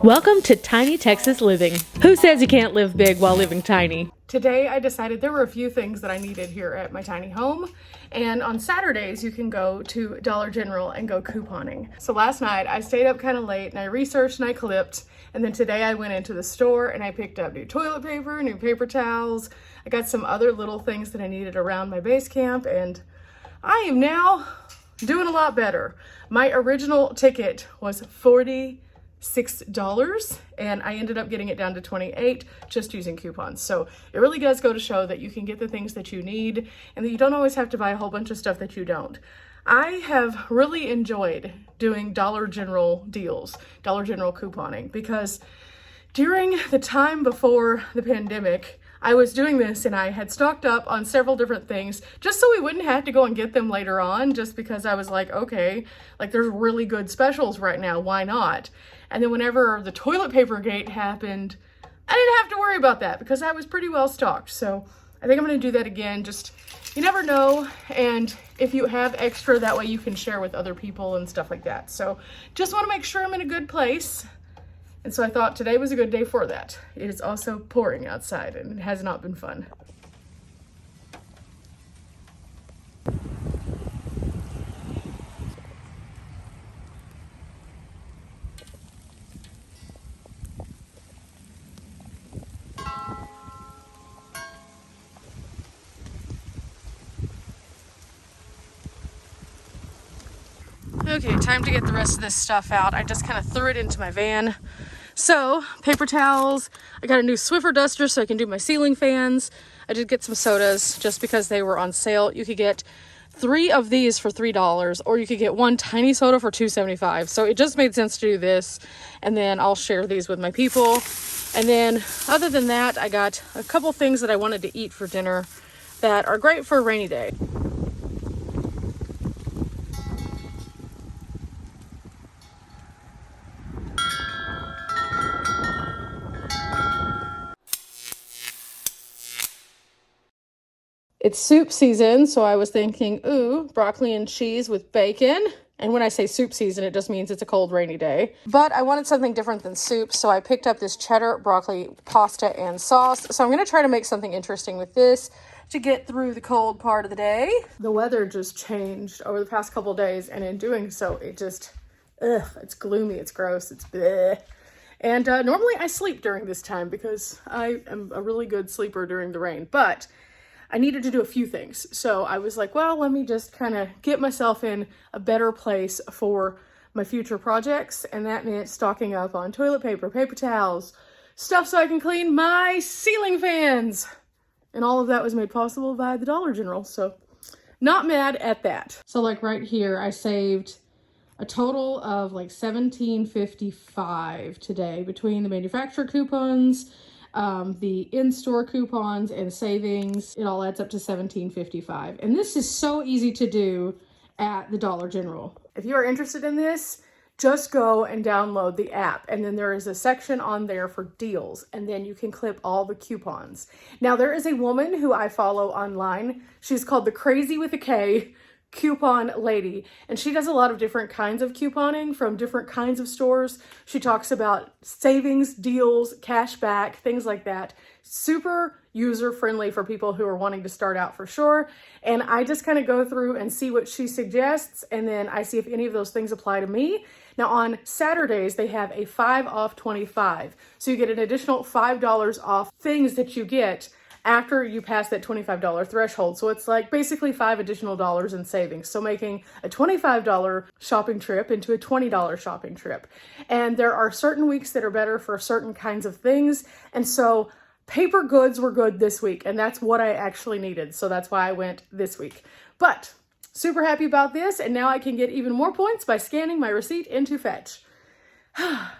Welcome to Tiny Texas Living. Who says you can't live big while living tiny? Today I decided there were a few things that I needed here at my tiny home, and on Saturdays you can go to Dollar General and go couponing. So last night I stayed up kind of late and I researched and I clipped, and then today I went into the store and I picked up new toilet paper, new paper towels. I got some other little things that I needed around my base camp, and I am now doing a lot better. My original ticket was $46 and I ended up getting it down to $28 just using coupons. So it really does go to show that you can get the things that you need and that you don't always have to buy a whole bunch of stuff that you don't. I have really enjoyed doing Dollar General deals, Dollar General couponing, because during the time before the pandemic, I was doing this and I had stocked up on several different things just so we wouldn't have to go and get them later on, just because I was like, okay, like there's really good specials right now, why not? And then whenever the toilet paper gate happened, I didn't have to worry about that because I was pretty well stocked. So I think I'm gonna do that again. Just, you never know. And if you have extra, that way you can share with other people and stuff like that. So just wanna make sure I'm in a good place. And so I thought today was a good day for that. It is also pouring outside and it has not been fun. Okay, time to get the rest of this stuff out. I just kind of threw it into my van. So, paper towels, I got a new Swiffer duster so I can do my ceiling fans. I did get some sodas just because they were on sale. You could get 3 of these for $3, or you could get 1 tiny soda for $2.75. So it just made sense to do this, and then I'll share these with my people. And then other than that, I got a couple things that I wanted to eat for dinner that are great for a rainy day. It's soup season, so I was thinking, ooh, broccoli and cheese with bacon. And when I say soup season, it just means it's a cold, rainy day. But I wanted something different than soup, so I picked up this cheddar broccoli pasta and sauce. So I'm gonna try to make something interesting with this to get through the cold part of the day. The weather just changed over the past couple of days, and in doing so, it just, it's gloomy, it's gross, it's bleh. And normally I sleep during this time because I am a really good sleeper during the rain, but I needed to do a few things. So I was like, well, let me just kind of get myself in a better place for my future projects. And that meant stocking up on toilet paper, paper towels, stuff so I can clean my ceiling fans. And all of that was made possible by the Dollar General. So not mad at that. So like right here, I saved a total of like $17.55 today between the manufacturer coupons, the in-store coupons and savings. It all adds up to $17.55. And this is so easy to do at the Dollar General. If you are interested in this, just go and download the app. And then there is a section on there for deals. And then you can clip all the coupons. Now there is a woman who I follow online. She's called the Crazy with a K Coupon Lady, and she does a lot of different kinds of couponing from different kinds of stores. She talks about savings, deals, cash back, things like that. Super user friendly for people who are wanting to start out for sure. And I just kind of go through and see what she suggests, and then I see if any of those things apply to me. Now on Saturdays, they have a 5 off 25. So you get an additional $5 off things that you get after you pass that $25 threshold. So it's like basically $5 additional in savings. So making a $25 shopping trip into a $20 shopping trip. And there are certain weeks that are better for certain kinds of things. And so paper goods were good this week, and that's what I actually needed. So that's why I went this week. But super happy about this, and now I can get even more points by scanning my receipt into Fetch.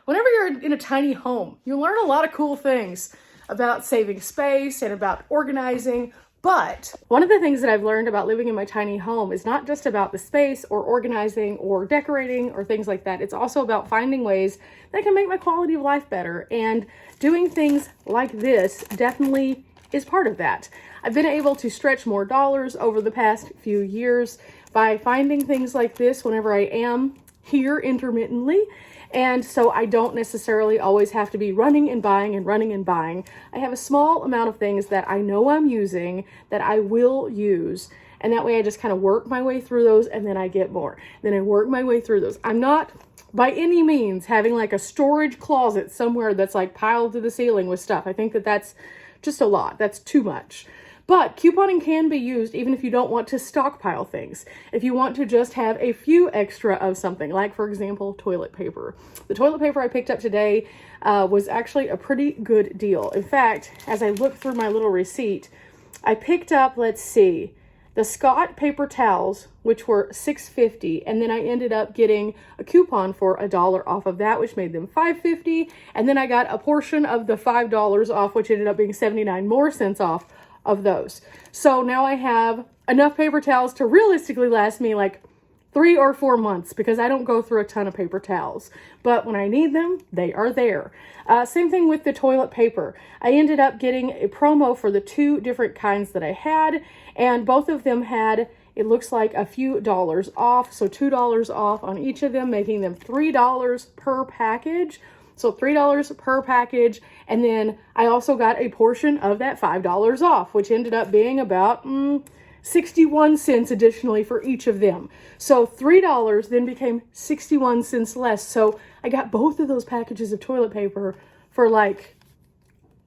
Whenever you're in a tiny home, you learn a lot of cool things about saving space and about organizing. But one of the things that I've learned about living in my tiny home is not just about the space or organizing or decorating or things like that. It's also about finding ways that can make my quality of life better. And doing things like this definitely is part of that. I've been able to stretch more dollars over the past few years by finding things like this whenever I am here intermittently. And so I don't necessarily always have to be running and buying and running and buying. I have a small amount of things that I know I'm using that I will use. And that way I just kind of work my way through those, and then I get more. Then I work my way through those. I'm not by any means having like a storage closet somewhere that's like piled to the ceiling with stuff. I think that that's just a lot. That's too much. But couponing can be used even if you don't want to stockpile things. If you want to just have a few extra of something, like for example, toilet paper. The toilet paper I picked up today was actually a pretty good deal. In fact, as I look through my little receipt, I picked up, let's see, the Scott paper towels, which were $6.50, and then I ended up getting a coupon for $1 off of that, which made them $5.50, and then I got a portion of the $5 off, which ended up being 79 more cents off of those. So now I have enough paper towels to realistically last me like 3 or 4 months, because I don't go through a ton of paper towels. But when I need them, they are there. Same thing with the toilet paper. I ended up getting a promo for the 2 different kinds that I had, and both of them had, it looks like, a few dollars off. So $2 off on each of them, making them $3 per package. So $3 per package. And then I also got a portion of that $5 off, which ended up being about 61 cents additionally for each of them. So $3 then became 61 cents less. So I got both of those packages of toilet paper for like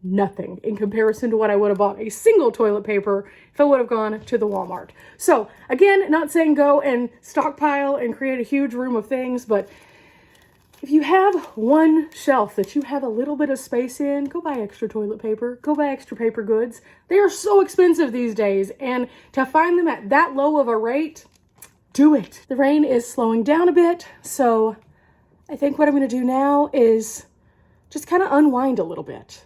nothing in comparison to what I would have bought a single toilet paper if I would have gone to the Walmart. So again, not saying go and stockpile and create a huge room of things, but if you have one shelf that you have a little bit of space in, go buy extra toilet paper, go buy extra paper goods. They are so expensive these days, and to find them at that low of a rate, do it. The rain is slowing down a bit, so I think what I'm going to do now is just kind of unwind a little bit.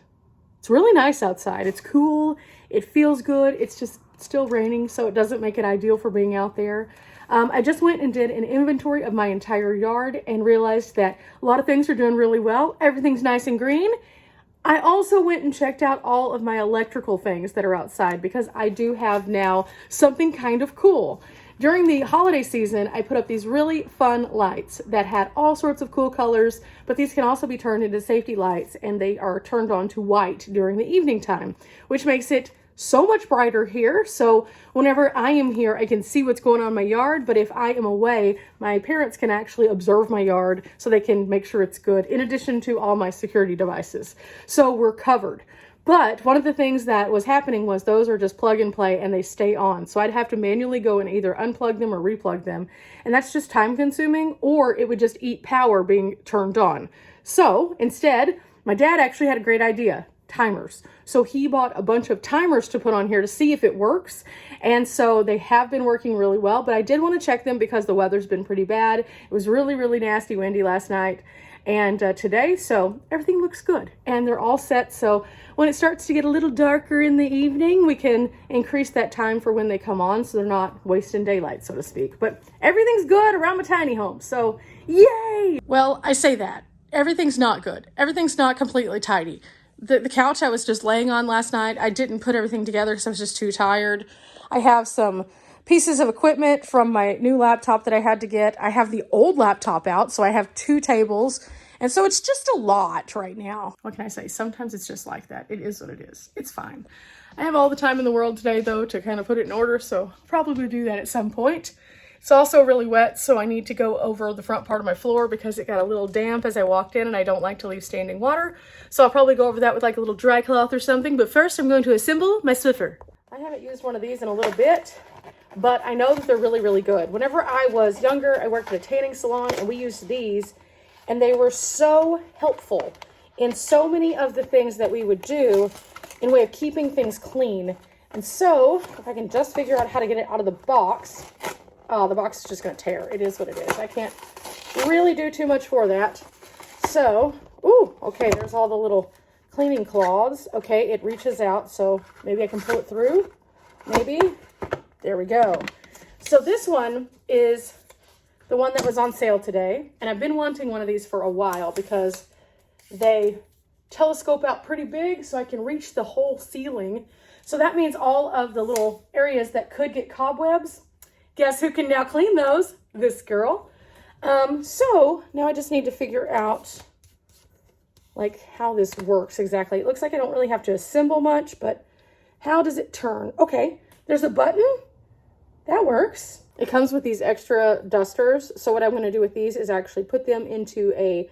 It's really nice outside. It's cool. It feels good. It's just still raining, so it doesn't make it ideal for being out there. I just went and did an inventory of my entire yard and realized that a lot of things are doing really well. Everything's nice and green. I also went and checked out all of my electrical things that are outside, because I do have now something kind of cool. During the holiday season, I put up these really fun lights that had all sorts of cool colors, but these can also be turned into safety lights, and they are turned on to white during the evening time, which makes it so much brighter here. So whenever I am here, I can see what's going on in my yard, but if I am away, my parents can actually observe my yard so they can make sure it's good, in addition to all my security devices. So we're covered. But one of the things that was happening was those are just plug and play and they stay on. So I'd have to manually go and either unplug them or replug them. And that's just time consuming, or it would just eat power being turned on. So instead, my dad actually had a great idea. Timers. So he bought a bunch of timers to put on here to see if it works. And so they have been working really well, but I did want to check them because the weather's been pretty bad. It was really, really nasty windy last night and today. So everything looks good and they're all set. So when it starts to get a little darker in the evening, we can increase that time for when they come on, so they're not wasting daylight, so to speak. But everything's good around my tiny home. So yay! Well, I say that. Everything's not good. Everything's not completely tidy. The couch I was just laying on last night, I didn't put everything together because I was just too tired. I have some pieces of equipment from my new laptop that I had to get. I have the old laptop out, so I have 2 tables. And so it's just a lot right now. What can I say? Sometimes it's just like that. It is what it is. It's fine. I have all the time in the world today, though, to kind of put it in order, so I'll probably do that at some point. It's also really wet, so I need to go over the front part of my floor because it got a little damp as I walked in, and I don't like to leave standing water. So I'll probably go over that with like a little dry cloth or something. But first, I'm going to assemble my Swiffer. I haven't used one of these in a little bit, but I know that they're really, really good. Whenever I was younger, I worked at a tanning salon, and we used these, and they were so helpful in so many of the things that we would do in way of keeping things clean. And so, if I can just figure out how to get it out of the box. Oh, the box is just going to tear. It is what it is. I can't really do too much for that. So, ooh, okay, there's all the little cleaning cloths. Okay, it reaches out, so maybe I can pull it through. Maybe. There we go. So this one is the one that was on sale today. And I've been wanting one of these for a while because they telescope out pretty big so I can reach the whole ceiling. So that means all of the little areas that could get cobwebs, guess who can now clean those? This girl. So now I just need to figure out like how this works exactly. It looks like I don't really have to assemble much, but how does it turn? Okay, there's a button. That works. It comes with these extra dusters. So what I'm going to do with these is actually put them into a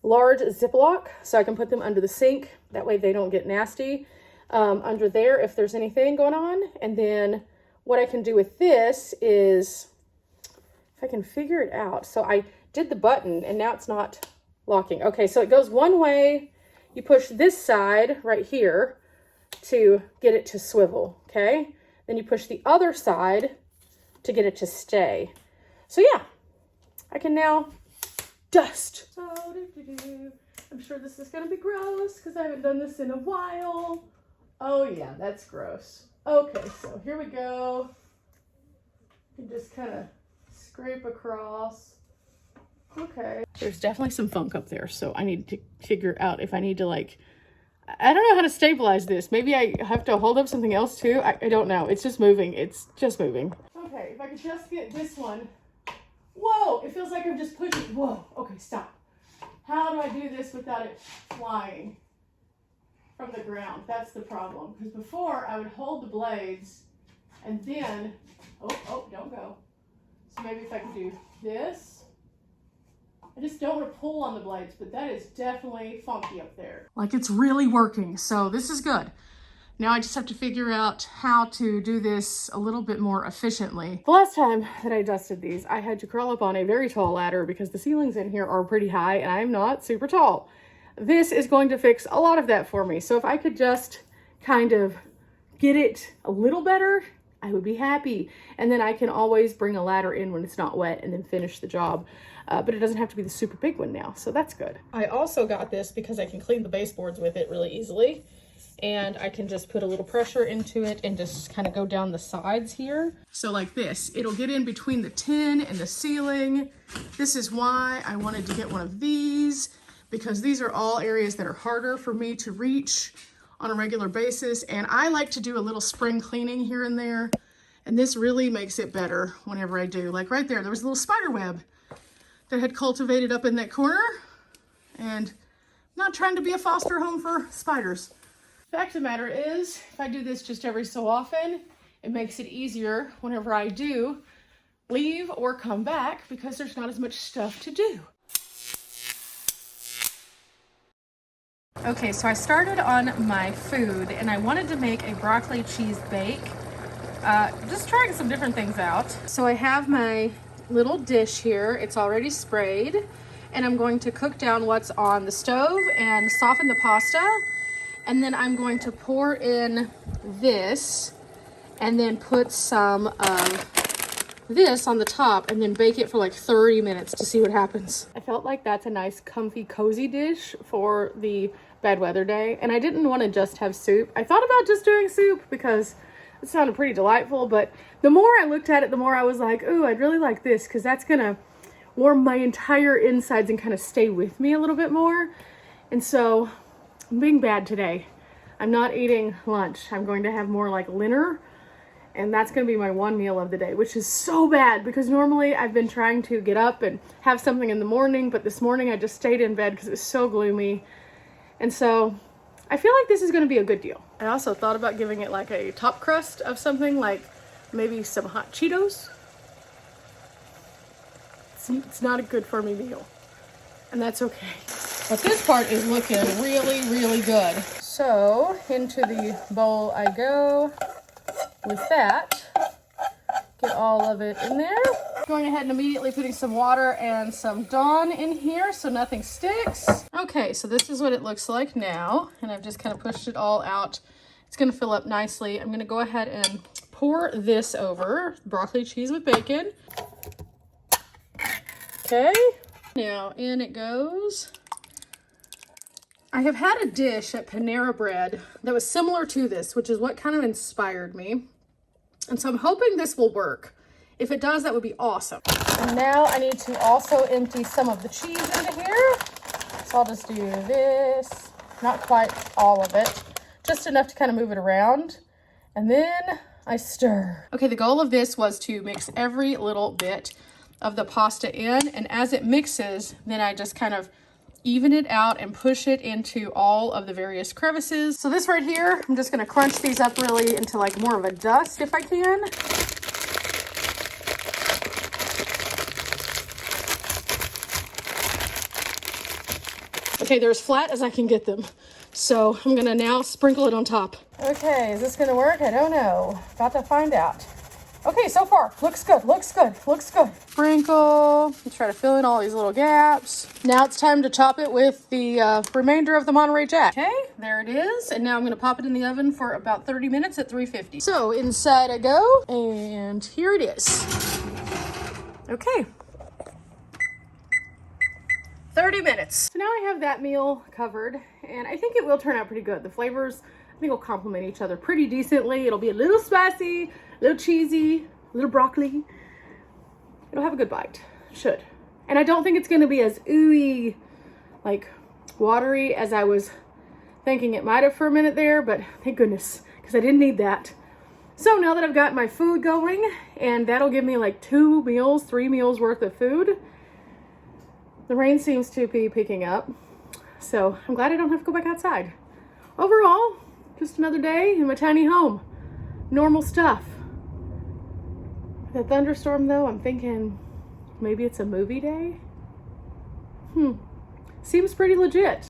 large Ziploc so I can put them under the sink. That way they don't get nasty under there if there's anything going on. And then what I can do with this is, if I can figure it out. So I did the button and now it's not locking. Okay, so it goes one way. You push this side right here to get it to swivel, okay? Then you push the other side to get it to stay. So yeah, I can now dust. So, I'm sure this is gonna be gross because I haven't done this in a while. Oh yeah, that's gross. Okay, so here we go. You just kind of scrape across. Okay. There's definitely some funk up there, so I need to figure out if I need to like, I don't know how to stabilize this. Maybe I have to hold up something else too. I don't know. It's just moving. It's just moving. Okay, if I could just get this one. Whoa, it feels like I'm just pushing. Whoa, okay, stop. How do I do this without it flying from the ground? That's the problem. Because before I would hold the blades and then, oh, don't go. So maybe if I could do this. I just don't want to pull on the blades, but that is definitely funky up there. Like it's really working, so this is good. Now I just have to figure out how to do this a little bit more efficiently. The last time that I dusted these, I had to crawl up on a very tall ladder because the ceilings in here are pretty high and I'm not super tall. This is going to fix a lot of that for me. So if I could just kind of get it a little better, I would be happy. And then I can always bring a ladder in when it's not wet and then finish the job. But it doesn't have to be the super big one now, so that's good. I also got this because I can clean the baseboards with it really easily. And I can just put a little pressure into it and just kind of go down the sides here. So like this, it'll get in between the tin and the ceiling. This is why I wanted to get one of these, because these are all areas that are harder for me to reach on a regular basis. And I like to do a little spring cleaning here and there. And this really makes it better whenever I do. Like right there, there was a little spider web that had cultivated up in that corner, and not trying to be a foster home for spiders. Fact of the matter is, if I do this just every so often, it makes it easier whenever I do leave or come back because there's not as much stuff to do. Okay, so I started on my food and I wanted to make a broccoli cheese bake. Just trying some different things out. So I have my little dish here. It's already sprayed, and I'm going to cook down what's on the stove and soften the pasta, and then I'm going to pour in this and then put some of this on the top and then bake it for like 30 minutes to see what happens. I felt like that's a nice comfy cozy dish for the bad weather day, and I didn't want to just have soup. I thought about just doing soup because it sounded pretty delightful, but the more I looked at it, the more I was like, ooh, I'd really like this because that's gonna warm my entire insides and kind of stay with me a little bit more. And so I'm being bad today. I'm not eating lunch. I'm going to have more like dinner, and that's gonna be my one meal of the day, which is so bad because normally I've been trying to get up and have something in the morning, but this morning I just stayed in bed because it was so gloomy. And so I feel like this is going to be a good deal. I also thought about giving it like a top crust of something, like maybe some hot Cheetos. It's not a good for me meal, and that's okay. But this part is looking really, really good. So into the bowl I go with that. Get all of it in there. Going ahead and immediately putting some water and some Dawn in here so nothing sticks. Okay, so this is what it looks like now, and I've just kind of pushed it all out. It's gonna fill up nicely. I'm gonna go ahead and pour this over, broccoli cheese with bacon. Okay, now in it goes. I have had a dish at Panera Bread that was similar to this, which is what kind of inspired me. And so I'm hoping this will work. If it does, that would be awesome. And now I need to also empty some of the cheese into here. So I'll just do this, not quite all of it, just enough to kind of move it around. And then I stir. Okay, the goal of this was to mix every little bit of the pasta in, and as it mixes, then I just kind of even it out and push it into all of the various crevices. So this right here, I'm just gonna crunch these up really into like more of a dust if I can. Okay, they're as flat as I can get them. So I'm gonna now sprinkle it on top. Okay, is this gonna work? I don't know. About to find out. Okay, so far, looks good, looks good, looks good. Sprinkle, try to fill in all these little gaps. Now it's time to top it with the remainder of the Monterey Jack. Okay, there it is. And now I'm gonna pop it in the oven for about 30 minutes at 350. So inside I go, and here it is. Okay. 30 minutes. So now I have that meal covered, and I think it will turn out pretty good. The flavors, I think, will complement each other pretty decently. It'll be a little spicy, a little cheesy, a little broccoli. It'll have a good bite. It should. And I don't think it's gonna be as ooey, like watery as I was thinking it might have for a minute there, but thank goodness, because I didn't need that. So now that I've got my food going, and that'll give me like 2 meals, 3 meals worth of food. The rain seems to be picking up, so I'm glad I don't have to go back outside. Overall, just another day in my tiny home. Normal stuff. That thunderstorm though, I'm thinking maybe it's a movie day? Seems pretty legit.